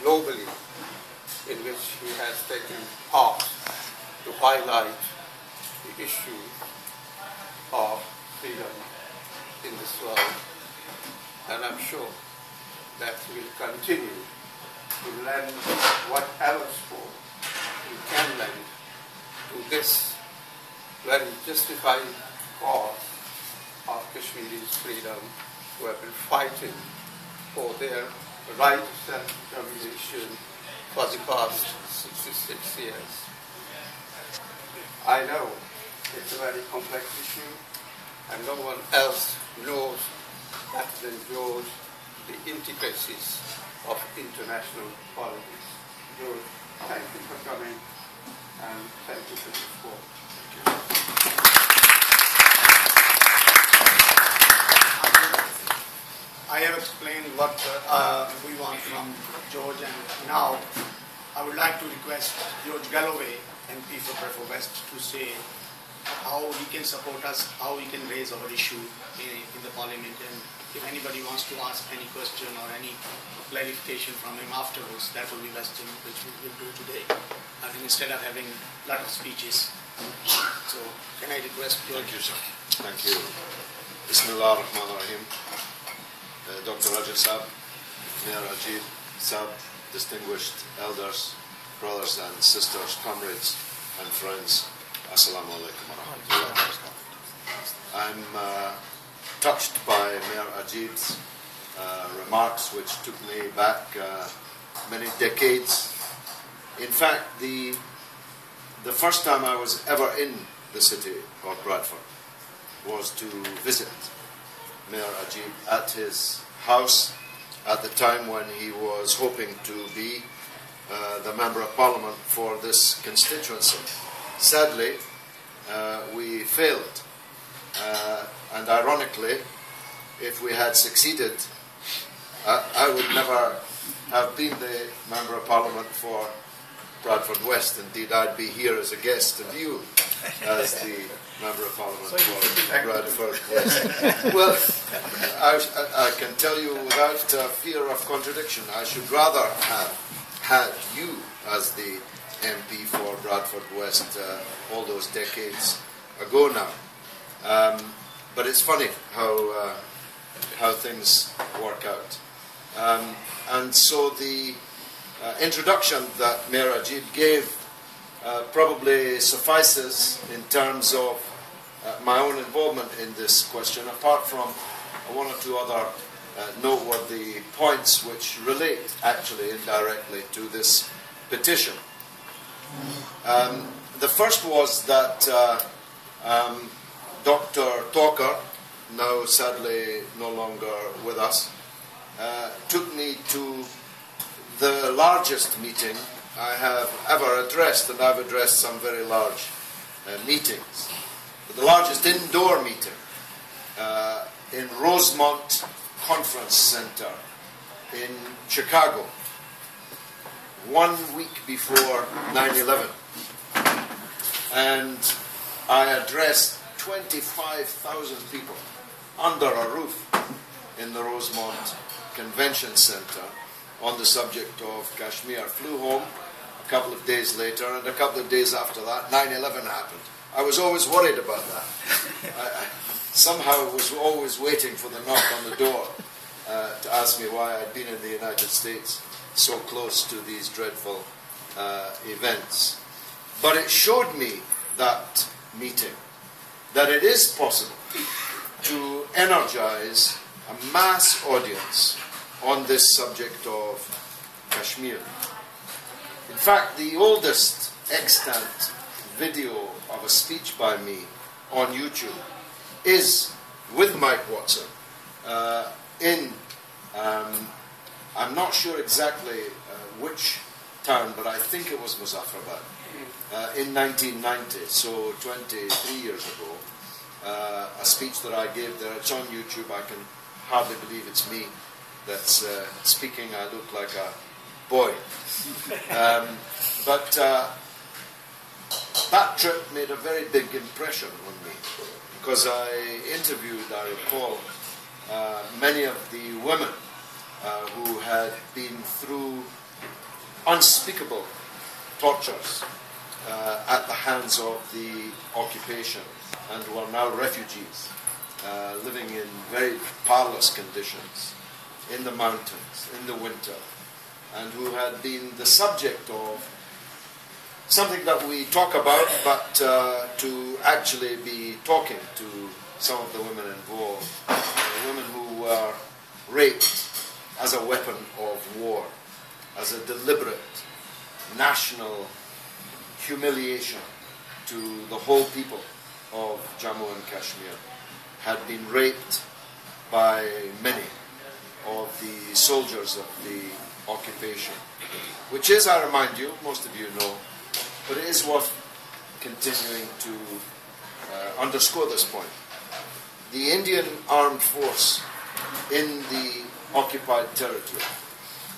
globally in which he has taken part to highlight the issue of freedom in this world. And I'm sure that he will continue to lend whatever support he can lend to this very justified cause of Kashmiri's freedom, who have been fighting for their right to self-determination for the past 66 years. I know it's a very complex issue, and no one else knows better than George the intricacies of international politics. George, thank you for coming, and thank you for the support. I have explained what we want from George, and now I would like to request George Galloway, MP for Bradford West, to say how he can support us, how we can raise our issue in the Parliament, and if anybody wants to ask any question or any clarification from him afterwards, that will be best thing which we will do today. I think instead of having a lot of speeches. So can I request George? Thank you, sir. Thank you. Bismillah ar-Rahman ar-Rahim. Dr. Arshad, Mayor Ajeeb, Sab, distinguished elders, brothers and sisters, comrades and friends, Assalamu alaikum wa rahmatullahi wa barakatuh. I'm touched by Mayor Ajeeb's remarks, which took me back many decades. In fact, the first time I was ever in the city of Bradford was to visit Mayor Ajeeb at his house at the time when he was hoping to be the Member of Parliament for this constituency. Sadly, we failed, and ironically, if we had succeeded, I would never have been the Member of Parliament for Bradford West. Indeed, I'd be here as a guest of you as the Member of Parliament for Bradford West. Well, I can tell you without fear of contradiction, I should rather have had you as the MP for Bradford West all those decades ago now. But it's funny how things work out. And so the introduction that Mayor Ajeeb gave probably suffices in terms of my own involvement in this question, apart from one or two other noteworthy points which relate actually indirectly to this petition. The first was that Dr. Talker, now sadly no longer with us, took me to the largest meeting I have ever addressed, and I've addressed some very large meetings. The largest indoor meeting in Rosemont Conference Center in Chicago, 1 week before 9/11. And I addressed 25,000 people under a roof in the Rosemont Convention Center on the subject of Kashmir. Flew home a couple of days later, and a couple of days after that, 9/11 happened. I was always worried about that. I somehow was always waiting for the knock on the door to ask me why I'd been in the United States so close to these dreadful events. But it showed me, that meeting, that it is possible to energize a mass audience on this subject of Kashmir. In fact, the oldest extant video of a speech by me on YouTube is with Mike Watson in, I'm not sure exactly which town, but I think it was Muzaffarabad, in 1990, so 23 years ago. A speech that I gave there. It's on YouTube. I can hardly believe it's me that's speaking. I look like a boy. But that trip made a very big impression on me, because I interviewed, I recall, many of the women who had been through unspeakable tortures at the hands of the occupation, and who are now refugees, living in very parlous conditions in the mountains, in the winter, and who had been the subject of something that we talk about, but to actually be talking to some of the women involved, women who were raped as a weapon of war, as a deliberate national humiliation to the whole people of Jammu and Kashmir, had been raped by many of the soldiers of the occupation, which is, I remind you, most of you know, but it is worth continuing to underscore this point. The Indian armed force in the occupied territory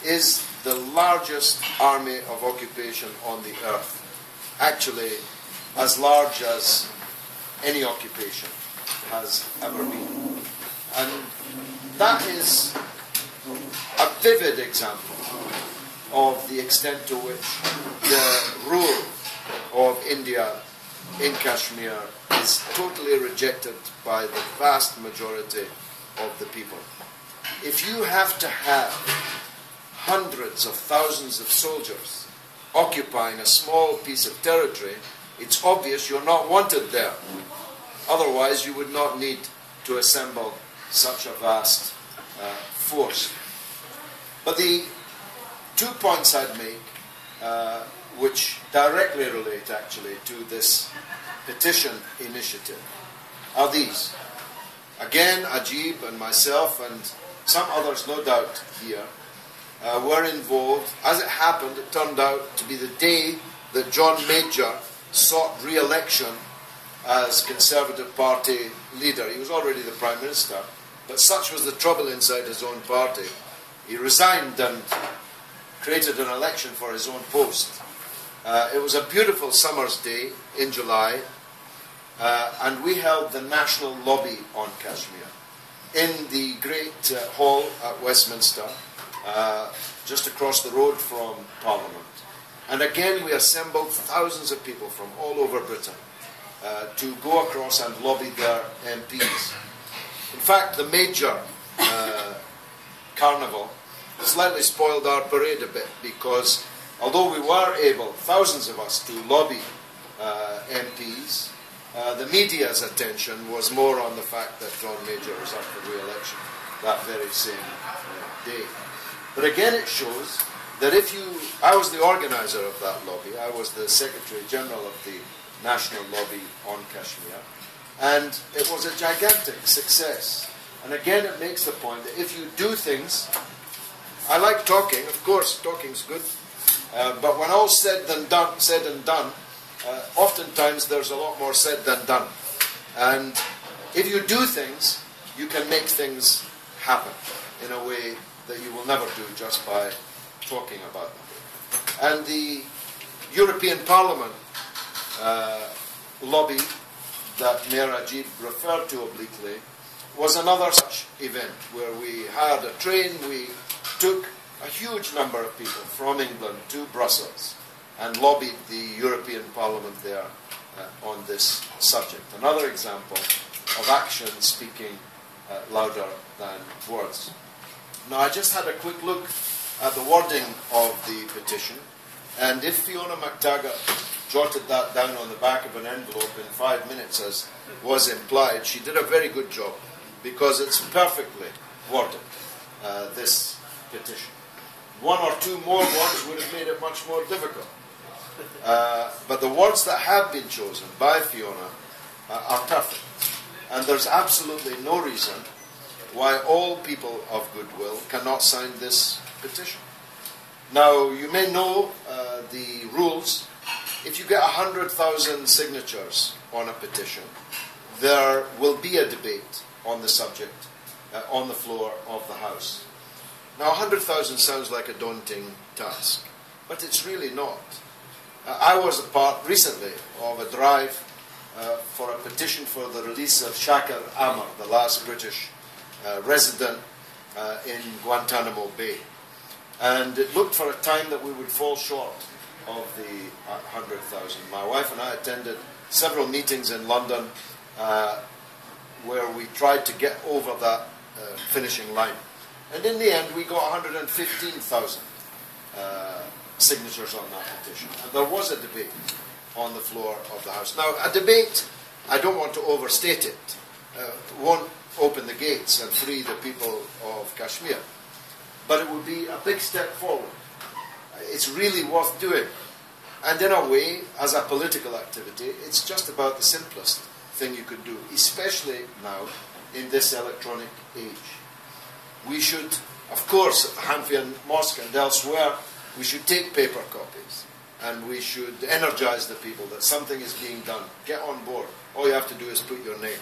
is the largest army of occupation on the earth, actually as large as any occupation has ever been. And that is a vivid example of the extent to which the rule of India in Kashmir is totally rejected by the vast majority of the people. If you have to have hundreds of thousands of soldiers occupying a small piece of territory, it's obvious you're not wanted there. Otherwise, you would not need to assemble such a vast force. But the 2 points I'd make, which directly relate actually to this petition initiative, are these. Again, Ajeeb and myself and some others, no doubt, here, were involved. As it happened, it turned out to be the day that John Major sought re-election as Conservative Party leader. He was already the Prime Minister, but such was the trouble inside his own party. He resigned and created an election for his own post. It was a beautiful summer's day in July, and we held the National Lobby on Kashmir in the great hall at Westminster, just across the road from Parliament. And again, we assembled thousands of people from all over Britain to go across and lobby their MPs. In fact, the Major Carnival slightly spoiled our parade a bit, because although we were able, thousands of us, to lobby MPs, the media's attention was more on the fact that John Major was up for re-election that very same day. But again, it shows that I was the organizer of that lobby. I was the Secretary General of the National Lobby on Kashmir, and it was a gigantic success. And again, it makes the point that if you do things, I like talking, of course, talking's good, but when all's said and done, oftentimes there's a lot more said than done. And if you do things, you can make things happen in a way that you will never do just by talking about them. And the European Parliament lobby that Mayor Ajeeb referred to obliquely was another such event where we hired a train, we took a huge number of people from England to Brussels and lobbied the European Parliament there on this subject. Another example of action speaking louder than words. Now, I just had a quick look at the wording of the petition, and if Fiona McTaggart jotted that down on the back of an envelope in 5 minutes, as was implied, she did a very good job, because it's perfectly worded, this petition. One or two more words would have made it much more difficult. But the words that have been chosen by Fiona are perfect. And there's absolutely no reason why all people of goodwill cannot sign this petition. Now, you may know the rules. If you get 100,000 signatures on a petition, there will be a debate on the subject on the floor of the House. Now, 100,000 sounds like a daunting task, but it's really not. I was a part recently of a drive for a petition for the release of Shakir Amar, the last British resident in Guantanamo Bay. And it looked for a time that we would fall short of the 100,000. My wife and I attended several meetings in London where we tried to get over that finishing line. And in the end, we got 115,000 signatures on that petition. And there was a debate on the floor of the House. Now, a debate, I don't want to overstate it, won't open the gates and free the people of Kashmir. But it would be a big step forward. It's really worth doing. And in a way, as a political activity, it's just about the simplest thing you could do, especially now in this electronic age. We should, of course, at Hanfian Mosque and elsewhere, we should take paper copies and we should energize the people that something is being done. Get on board. All you have to do is put your name.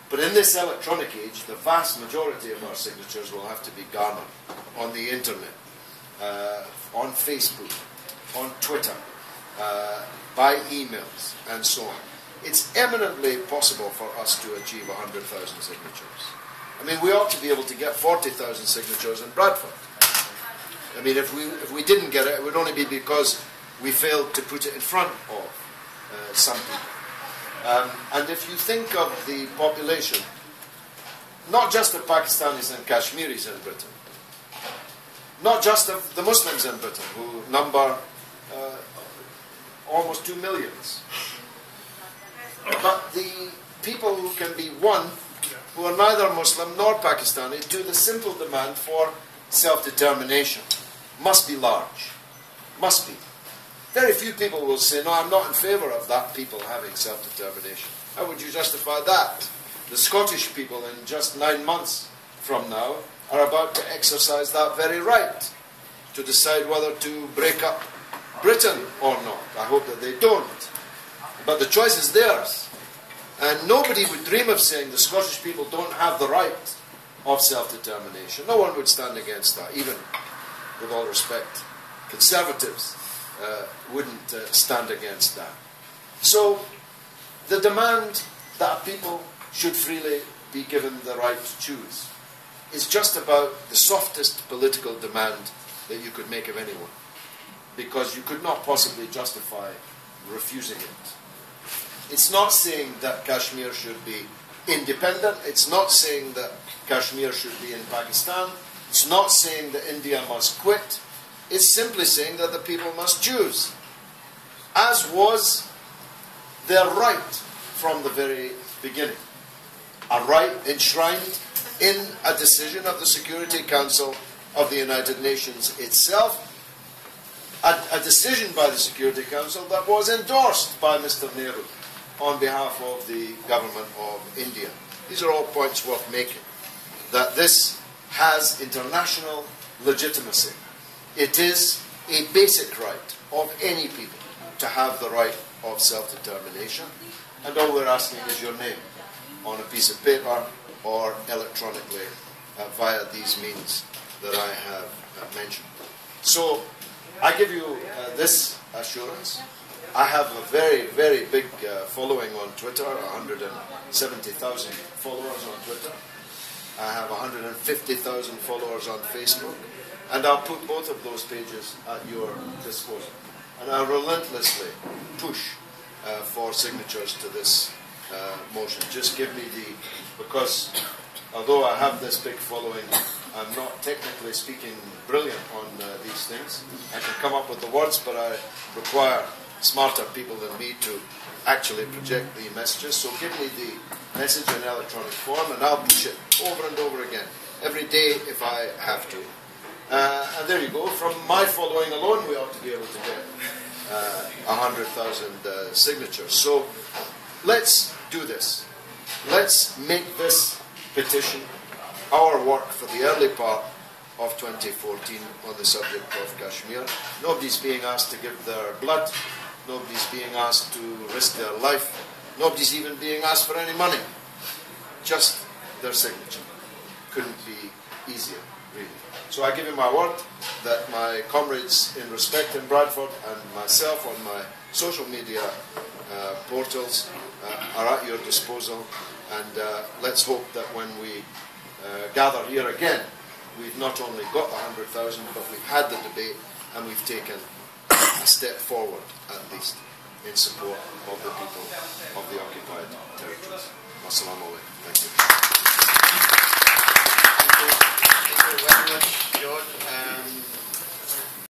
But in this electronic age, the vast majority of our signatures will have to be garnered on the internet, on Facebook, on Twitter, by emails, and so on. It's eminently possible for us to achieve 100,000 signatures. I mean, we ought to be able to get 40,000 signatures in Bradford. I mean, if we didn't get it, it would only be because we failed to put it in front of some people. And if you think of the population, not just of Pakistanis and Kashmiris in Britain, not just of the Muslims in Britain, who number almost 2 million, but the people who can be won, who are neither Muslim nor Pakistani, to the simple demand for self-determination, must be large. Must be. Very few people will say, no, I'm not in favour of that people having self-determination. How would you justify that? The Scottish people in just 9 months from now are about to exercise that very right, to decide whether to break up Britain or not. I hope that they don't. But the choice is theirs. And nobody would dream of saying the Scottish people don't have the right of self-determination. No one would stand against that, even, with all respect, Conservatives wouldn't stand against that. So the demand that people should freely be given the right to choose is just about the softest political demand that you could make of anyone, because you could not possibly justify refusing it. It's not saying that Kashmir should be independent. It's not saying that Kashmir should be in Pakistan. It's not saying that India must quit. It's simply saying that the people must choose, as was their right from the very beginning. A right enshrined in a decision of the Security Council of the United Nations itself, a decision by the Security Council that was endorsed by Mr. Nehru on behalf of the government of India. These are all points worth making, that this has international legitimacy. It is a basic right of any people to have the right of self-determination, and all we're asking is your name on a piece of paper or electronically via these means that I have mentioned. So I give you this assurance. I have a very, very big following on Twitter, 170,000 followers on Twitter. I have 150,000 followers on Facebook. And I'll put both of those pages at your disposal. And I'll relentlessly push for signatures to this motion. Just give me because although I have this big following, I'm not technically speaking brilliant on these things. I can come up with the words, but I require smarter people than me to actually project the messages. So give me the message in electronic form and I'll push it over and over again, every day if I have to. And there you go. From my following alone, we ought to be able to get 100,000 signatures. So let's do this. Let's make this petition our work for the early part of 2014 on the subject of Kashmir. Nobody's being asked to give their blood. Nobody's being asked to risk their life. Nobody's even being asked for any money. Just their signature. Couldn't be easier, really. So I give you my word that my comrades in Respect in Bradford and myself on my social media portals are at your disposal. And let's hope that when we gather here again we've not only got the 100,000, but we've had the debate and we've taken a step forward, at least, in support of the people of the occupied territories. Wassalamu alaikum. Thank you.